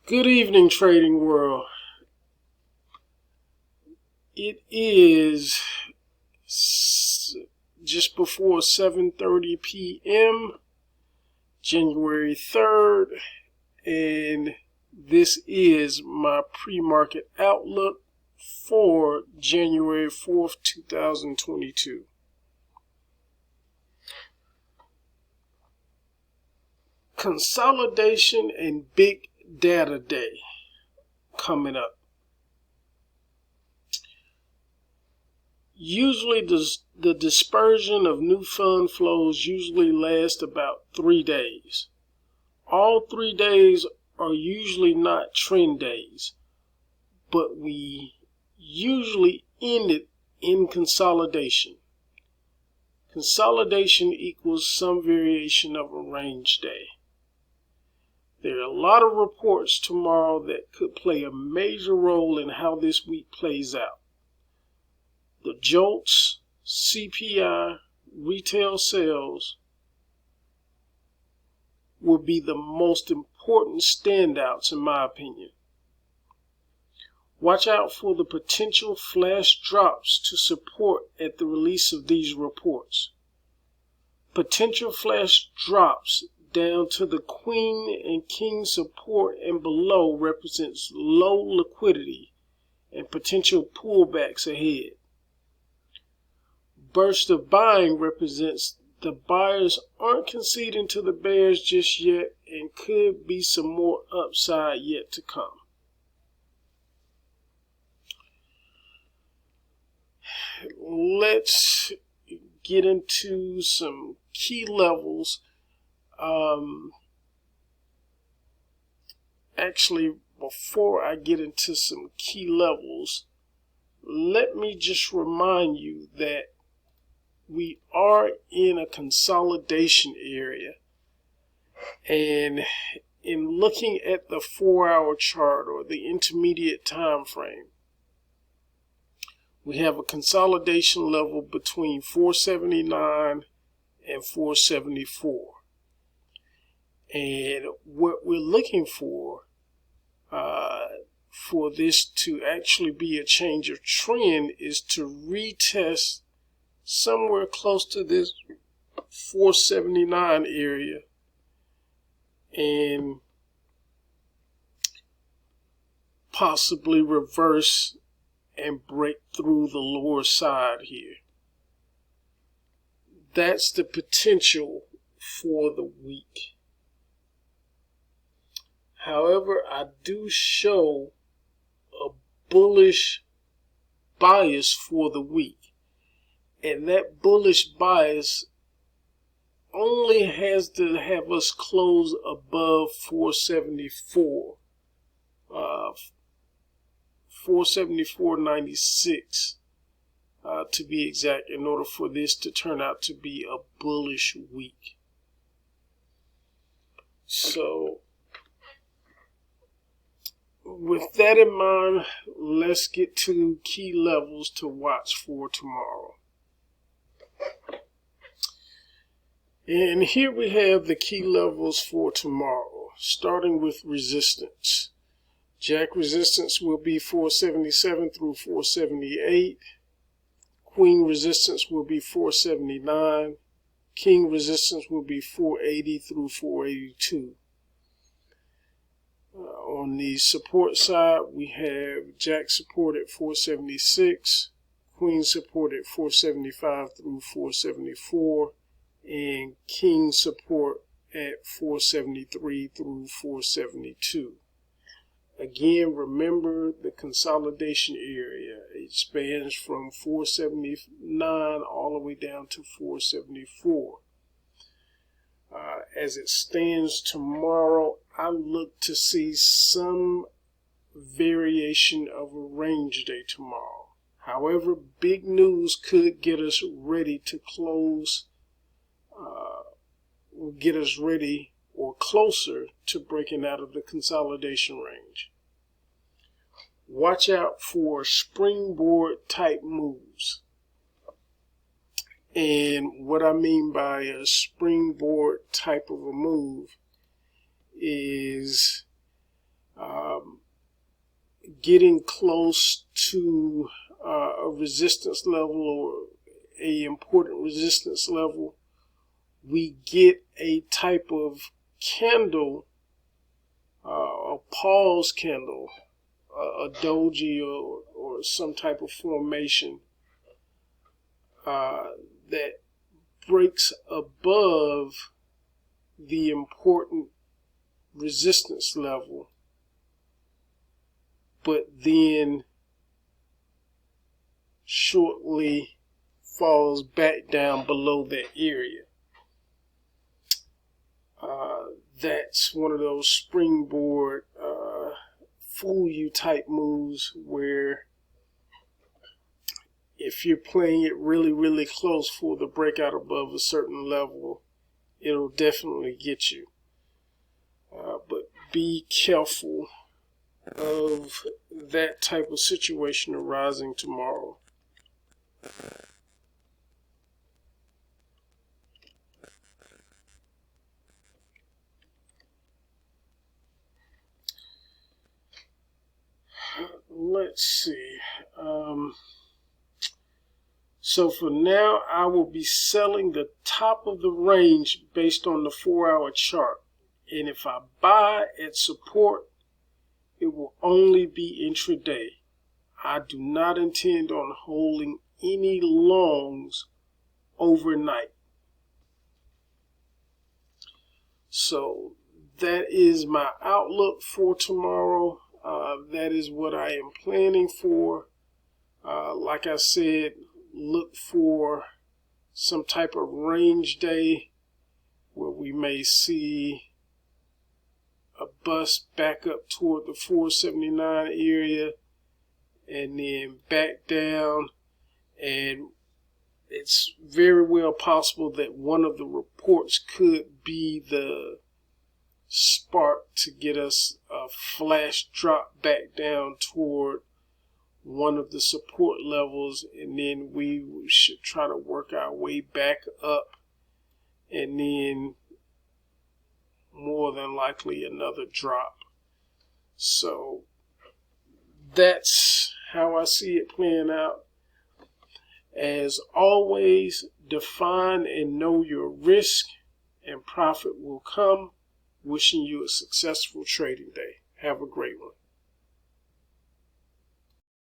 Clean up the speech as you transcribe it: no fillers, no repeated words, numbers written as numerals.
Good evening, trading world. It is just before 7:30 p.m., January 3rd, and this is my pre-market outlook for January 4th, 2022. Consolidation and Big Data Day coming up. Usually the dispersion of new fund flows usually lasts about 3 days. All 3 days are usually not trend days, but we usually end it in consolidation. Consolidation equals some variation of a range day. There are a lot of reports tomorrow that could play a major role in how this week plays out. The Jolts, CPI, retail sales will be the most important standouts in my opinion. Watch out for the potential flash drops to support at the release of these reports. Potential flash drops down to the Queen and King support and below represents low liquidity and potential pullbacks ahead. Burst of buying represents the buyers aren't conceding to the bears just yet and could be some more upside yet to come. Let's get into some key levels. Actually, before I get into some key levels, let me just remind you that we are in a consolidation area, and in looking at the 4-hour chart or the intermediate time frame, we have a consolidation level between 479 and 474. And what we're looking for this to actually be a change of trend is to retest somewhere close to this 479 area and possibly reverse and break through the lower side here. That's the potential for the week. However, I do show a bullish bias for the week. And that bullish bias only has to have us close above 474, 474.96 to be exact, in order for this to turn out to be a bullish week. So, with that in mind, let's get to key levels to watch for tomorrow. And here we have the key levels for tomorrow, starting with resistance. Jack resistance will be 477 through 478. Queen resistance will be 479. King resistance will be 480 through 482. On the support side, we have Jack support at 476, Queen support at 475 through 474, and King support at 473 through 472. Again, remember the consolidation area. It spans from 479 all the way down to 474. As it stands tomorrow, I look to see some variation of a range day tomorrow. However, big news could get us ready to close, get us ready or closer to breaking out of the consolidation range. Watch out for springboard type moves. And what I mean by a springboard type of a move is getting close to a resistance level or a important resistance level, we get a type of candle, a pause candle, a doji or some type of formation that breaks above the important resistance level, but then shortly falls back down below that area. That's one of those springboard fool you type moves where if you're playing it really close for the breakout above a certain level, it'll definitely get you. But be careful of that type of situation arising tomorrow. Let's see. So for now, I will be selling the top of the range based on the 4-hour chart. And if I buy at support, it will only be intraday. I do not intend on holding any longs overnight. So that is my outlook for tomorrow. That is what I am planning for. Like I said, look for some type of range day where we may see a bust back up toward the 479 area and then back down, and it's very well possible that one of the reports could be the spark to get us a flash drop back down toward one of the support levels, and then we should try to work our way back up, and then more than likely another drop. So that's how I see it playing out. As always, define and know your risk, and profit will come. Wishing you a successful trading day. Have a great one.